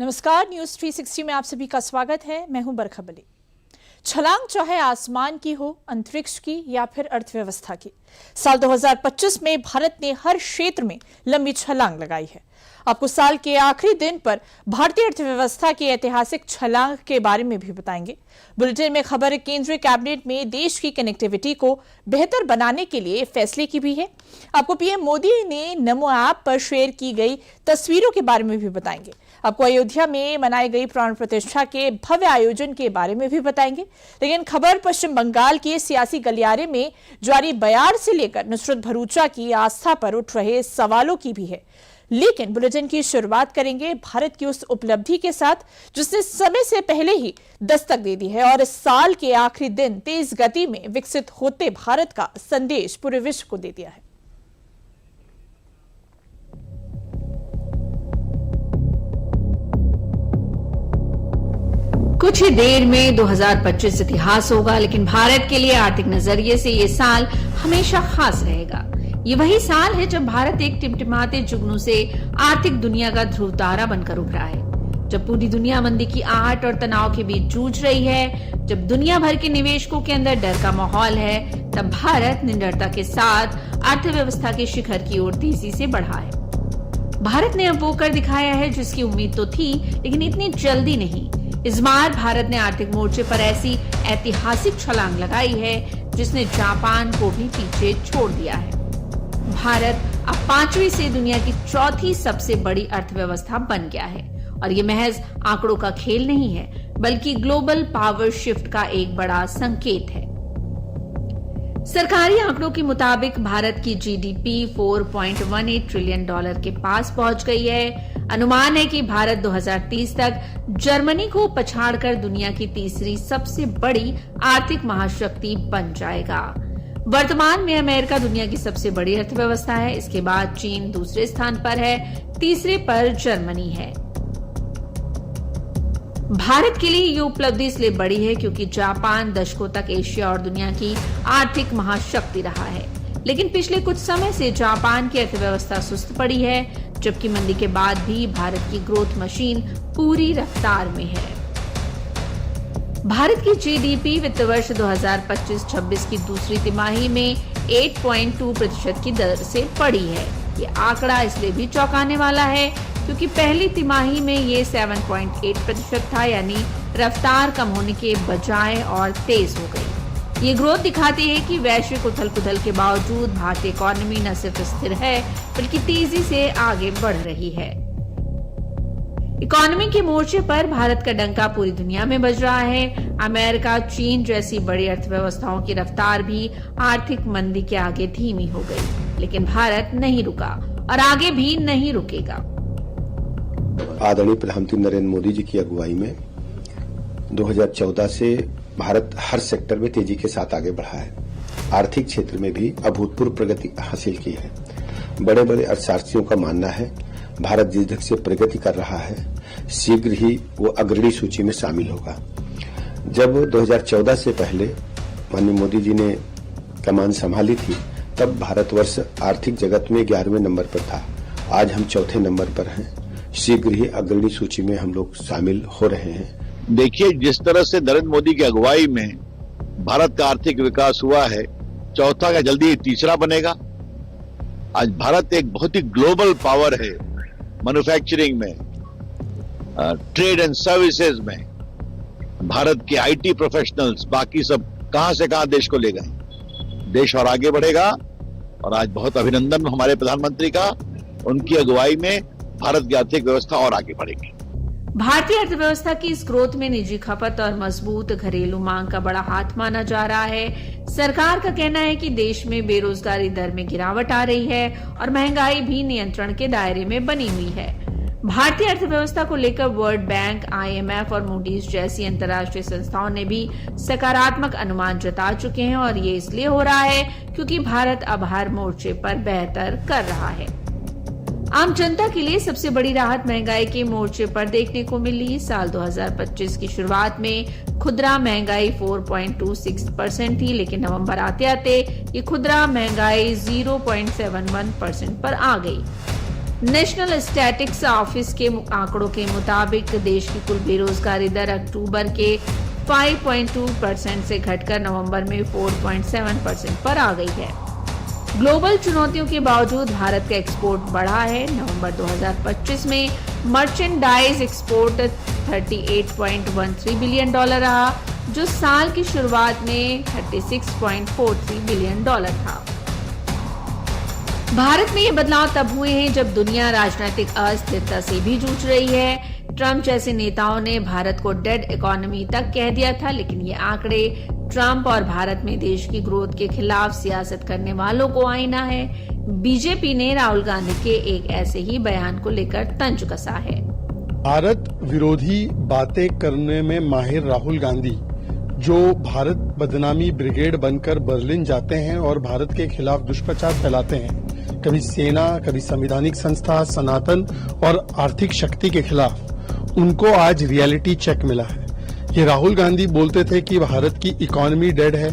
नमस्कार, न्यूज 360 में आप सभी का स्वागत है। मैं हूं बरखा बली। छलांग चाहे आसमान की हो, अंतरिक्ष की या फिर अर्थव्यवस्था की, साल 2025 में भारत ने हर क्षेत्र में लंबी छलांग लगाई है। आपको साल के आखिरी दिन पर भारतीय अर्थव्यवस्था की ऐतिहासिक छलांग के बारे में भी बताएंगे। बुलेटिन में खबर केंद्रीय कैबिनेट में देश की कनेक्टिविटी को बेहतर बनाने के लिए फैसले की भी है। आपको पीएम मोदी ने नमो ऐप पर शेयर की गई तस्वीरों के बारे में भी बताएंगे। आपको अयोध्या में मनाई गई प्राण प्रतिष्ठा के भव्य आयोजन के बारे में भी बताएंगे। लेकिन खबर पश्चिम बंगाल के सियासी गलियारे में जारी बयान से लेकर नुसरत भरूचा की आस्था पर उठ रहे सवालों की भी है। लेकिन बुलेटिन की शुरुआत करेंगे भारत की उस उपलब्धि के साथ जिसने समय से पहले ही दस्तक दे दी है और इस साल के आखिरी दिन तेज गति में विकसित होते भारत का संदेश पूरे विश्व को दे दिया है। कुछ ही देर में 2025 इतिहास होगा, लेकिन भारत के लिए आर्थिक नजरिए से ये साल हमेशा खास रहेगा। ये वही साल है जब भारत एक टिमटिमाते जुगनू से आर्थिक दुनिया का ध्रुव तारा बनकर उभरा है। जब पूरी दुनिया मंदी की आहट और तनाव के बीच जूझ रही है, जब दुनिया भर के निवेशकों के अंदर डर का माहौल है, तब भारत निडरता के साथ अर्थव्यवस्था के शिखर की ओर तेजी से बढ़ा है। भारत ने अब वो कर दिखाया है जिसकी उम्मीद तो थी, लेकिन इतनी जल्दी नहीं। इस बार भारत ने आर्थिक मोर्चे पर ऐसी ऐतिहासिक छलांग लगाई है जिसने जापान को भी पीछे छोड़ दिया है। भारत अब 5वीं से दुनिया की चौथी सबसे बड़ी अर्थव्यवस्था बन गया है और ये महज आंकड़ों का खेल नहीं है, बल्कि ग्लोबल पावर शिफ्ट का एक बड़ा संकेत है। सरकारी आंकड़ों के मुताबिक भारत की जीडीपी 4.18 ट्रिलियन डॉलर के पास पहुंच गई है। अनुमान है कि भारत 2030 तक जर्मनी को पछाड़कर दुनिया की तीसरी सबसे बड़ी आर्थिक महाशक्ति बन जाएगा। वर्तमान में अमेरिका दुनिया की सबसे बड़ी अर्थव्यवस्था है। इसके बाद चीन दूसरे स्थान पर है, तीसरे पर जर्मनी है। भारत के लिए ये उपलब्धि इसलिए बड़ी है क्योंकि जापान दशकों तक एशिया और दुनिया की आर्थिक महाशक्ति रहा है, लेकिन पिछले कुछ समय से जापान की अर्थव्यवस्था सुस्त पड़ी है, जबकि मंदी के बाद भी भारत की ग्रोथ मशीन पूरी रफ्तार में है। भारत की जीडीपी वित्त वर्ष 2025-26 की दूसरी तिमाही में 8.2% की दर से बढ़ी है। ये आंकड़ा इसलिए भी चौंकाने वाला है क्योंकि पहली तिमाही में ये 7.8% था, यानी रफ्तार कम होने के बजाय और तेज हो गई। ये ग्रोथ दिखाती है कि वैश्विक उथल पुथल के बावजूद भारतीय इकोनॉमी न सिर्फ स्थिर है बल्कि तेजी से आगे बढ़ रही है। इकोनॉमी के मोर्चे पर भारत का डंका पूरी दुनिया में बज रहा है। अमेरिका, चीन जैसी बड़ी अर्थव्यवस्थाओं की रफ्तार भी आर्थिक मंदी के आगे धीमी हो गई, लेकिन भारत नहीं रुका और आगे भी नहीं रुकेगा। आदरणीय प्रधानमंत्री नरेंद्र मोदी जी की अगुवाई में 2014 से भारत हर सेक्टर में तेजी के साथ आगे बढ़ा है। आर्थिक क्षेत्र में भी अभूतपूर्व प्रगति हासिल की है। बड़े बड़े अर्थशास्त्रियों का मानना है भारत जिस ढंग से प्रगति कर रहा है, शीघ्र ही वो अग्रणी सूची में शामिल होगा। जब 2014 से पहले माननीय मोदी जी ने कमान संभाली थी, तब भारतवर्ष आर्थिक जगत में 11वें नंबर पर था। आज हम चौथे नंबर पर हैं। शीघ्र ही अग्रणी सूची में हम लोग शामिल हो रहे हैं। देखिए, जिस तरह से नरेंद्र मोदी की अगुवाई में भारत का आर्थिक विकास हुआ है, चौथा का जल्दी तीसरा बनेगा। आज भारत एक बहुत ही ग्लोबल पावर है। मैन्युफैक्चरिंग में, ट्रेड एंड सर्विसेज में भारत के आईटी प्रोफेशनल्स बाकी सब कहां से कहां देश को ले गए। देश और आगे बढ़ेगा और आज बहुत अभिनंदन हमारे प्रधानमंत्री का। उनकी अगुवाई में भारत की आर्थिक व्यवस्था और आगे बढ़ेगी। भारतीय अर्थव्यवस्था की इस ग्रोथ में निजी खपत और मजबूत घरेलू मांग का बड़ा हाथ माना जा रहा है। सरकार का कहना है कि देश में बेरोजगारी दर में गिरावट आ रही है और महंगाई भी नियंत्रण के दायरे में बनी हुई है। भारतीय अर्थव्यवस्था को लेकर वर्ल्ड बैंक, IMF और मूडीज जैसी अंतर्राष्ट्रीय संस्थाओं ने भी सकारात्मक अनुमान जता चुके हैं और ये इसलिए हो रहा है क्योंकि भारत अब हर मोर्चे पर बेहतर कर रहा है। आम जनता के लिए सबसे बड़ी राहत महंगाई के मोर्चे पर देखने को मिली। साल 2025 की शुरुआत में खुदरा महंगाई 4.26% थी, लेकिन नवंबर आते आते ये खुदरा महंगाई 0.71% पर आ गई। नेशनल स्टैटिस्टिक्स ऑफिस के आंकड़ों के मुताबिक देश की कुल बेरोजगारी दर अक्टूबर के 5.2% से घटकर नवंबर में 4.7% पर आ गई है। ग्लोबल चुनौतियों के बावजूद भारत का एक्सपोर्ट बढ़ा है। नवंबर 2025 में मर्चेंडाइज एक्सपोर्ट $38.13 बिलियन रहा, जो साल की शुरुआत में $36.43 बिलियन था। भारत में ये बदलाव तब हुए हैं जब दुनिया राजनीतिक अस्थिरता से भी जूझ रही है। ट्रंप जैसे नेताओं ने भारत को डेड इकोनॉमी तक कह दिया था, लेकिन ये आंकड़े ट्रंप और भारत में देश की ग्रोथ के खिलाफ सियासत करने वालों को आईना है। बीजेपी ने राहुल गांधी के एक ऐसे ही बयान को लेकर तंज कसा है। भारत विरोधी बातें करने में माहिर राहुल गांधी, जो भारत बदनामी ब्रिगेड बनकर बर्लिन जाते हैं और भारत के खिलाफ दुष्प्रचार फैलाते हैं, कभी सेना, कभी संवैधानिक संस्था, सनातन और आर्थिक शक्ति के खिलाफ, उनको आज रियलिटी चेक मिला है। ये राहुल गांधी बोलते थे कि भारत की इकोनॉमी डेड है,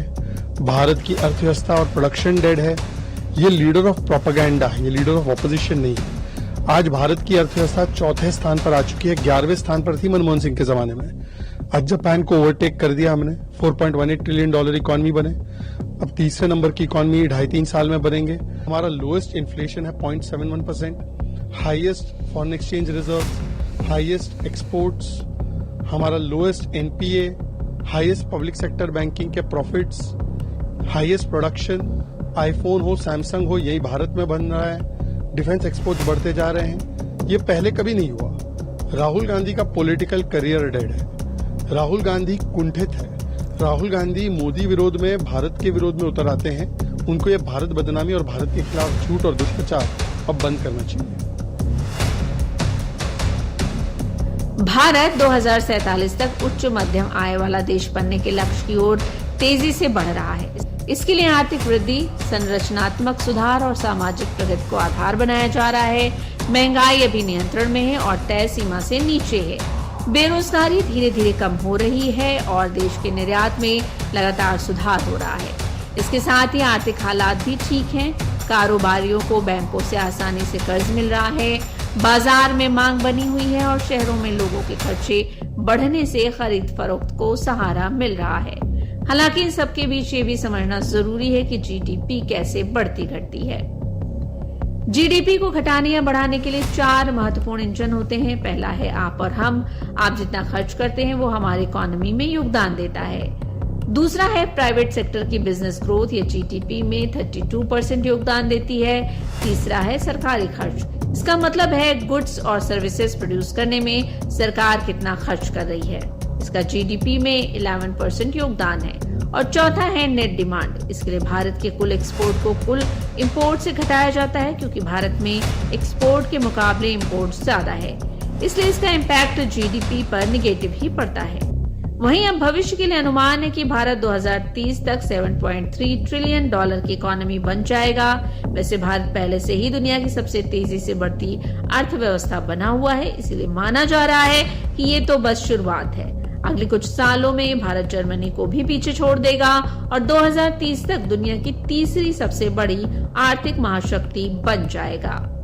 भारत की अर्थव्यवस्था और प्रोडक्शन डेड है। ये लीडर ऑफ प्रोपेगेंडा है, ये लीडर ऑफ ऑपोजिशन नहीं है। आज भारत की अर्थव्यवस्था चौथे स्थान पर आ चुकी है, 11वें स्थान पर थी मनमोहन सिंह के जमाने में। आज जापान को ओवरटेक कर दिया हमने, $4.18 ट्रिलियन इकोनॉमी बने। अब तीसरे नंबर की इकोनॉमी 2.5-3 साल में बनेंगे। हमारा लोएस्ट इन्फ्लेशन है 0.71%, highest foreign exchange reserve, highest exports, हमारा lowest NPA, highest public sector banking के प्रॉफिट्स, हाईएस्ट प्रोडक्शन। आईफोन हो, सैमसंग हो, यही भारत में बन रहा है। डिफेंस एक्सपोर्ट्स बढ़ते जा रहे हैं। ये पहले कभी नहीं हुआ। राहुल गांधी का पॉलिटिकल करियर डेड है। राहुल गांधी कुंठित है। राहुल गांधी मोदी विरोध में, भारत के विरोध में उतर आते हैं। उनको ये भारत बदनामी और भारत के खिलाफ झूठ और दुष्प्रचार अब बंद करना चाहिए। भारत 2047 तक उच्च मध्यम आय वाला देश बनने के लक्ष्य की ओर तेजी से बढ़ रहा है। इसके लिए आर्थिक वृद्धि, संरचनात्मक सुधार और सामाजिक प्रगति को आधार बनाया जा रहा है। महंगाई अभी नियंत्रण में है और तय सीमा से नीचे है। बेरोजगारी धीरे धीरे कम हो रही है और देश के निर्यात में लगातार सुधार हो रहा है। इसके साथ ही आर्थिक हालात भी ठीक हैं। कारोबारियों को बैंकों से आसानी से कर्ज मिल रहा है, बाजार में मांग बनी हुई है और शहरों में लोगों के खर्चे बढ़ने से खरीद फरोख्त को सहारा मिल रहा है। हालांकि इन सबके बीच ये भी समझना जरूरी है कि जीडीपी कैसे बढ़ती घटती है। जीडीपी को घटाने या बढ़ाने के लिए 4 महत्वपूर्ण इंजन होते हैं। पहला है आप और हम। आप जितना खर्च करते हैं वो हमारी इकोनॉमी में योगदान देता है। दूसरा है प्राइवेट सेक्टर की बिजनेस ग्रोथ, ये जीडीपी में 32% योगदान देती है। तीसरा है सरकारी खर्च, इसका मतलब है गुड्स और सर्विसेज प्रोड्यूस करने में सरकार कितना खर्च कर रही है, इसका जीडीपी में 11% योगदान है। और चौथा है नेट डिमांड। इसके लिए भारत के कुल एक्सपोर्ट को कुल इंपोर्ट से घटाया जाता है, क्योंकि भारत में एक्सपोर्ट के मुकाबले इंपोर्ट ज्यादा है, इसलिए इसका इम्पैक्ट जीडीपी पर निगेटिव ही पड़ता है। वहीं अब भविष्य के लिए अनुमान है कि भारत 2030 तक $7.3 ट्रिलियन की इकोनॉमी बन जाएगा। वैसे भारत पहले से ही दुनिया की सबसे तेजी से बढ़ती अर्थव्यवस्था बना हुआ है, इसलिए माना जा रहा है कि ये तो बस शुरुआत है। अगले कुछ सालों में भारत जर्मनी को भी पीछे छोड़ देगा और 2030 तक दुनिया की तीसरी सबसे बड़ी आर्थिक महाशक्ति बन जाएगा।